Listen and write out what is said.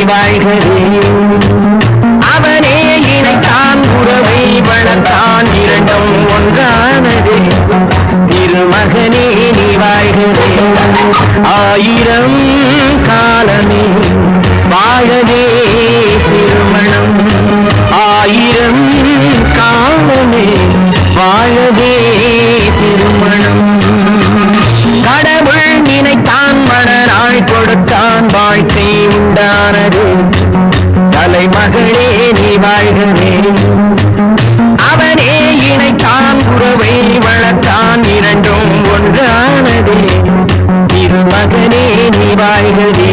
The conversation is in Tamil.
வாழ்கவே. அவனே இணைத்தான் உறவை வளர்த்தான் இரண்டும் ஒன்றானது. திருமகனே நீ வாழ்கவே. ஆயிரம் காலமே வாழவே திருமணம். ஆயிரம் காலமே வாழவே திருமணம். கடவுள் நினைத்தான் மணநாள் கொடுத்தான் வாழ்க்கை உண்டானது. தலைமகளே நீ வாழ்கவே. அவனே இணைத்தான் உறவை வளர்த்தான் இரண்டும் ஒன்றானது. திருமகனே நீ வாழ்கவே.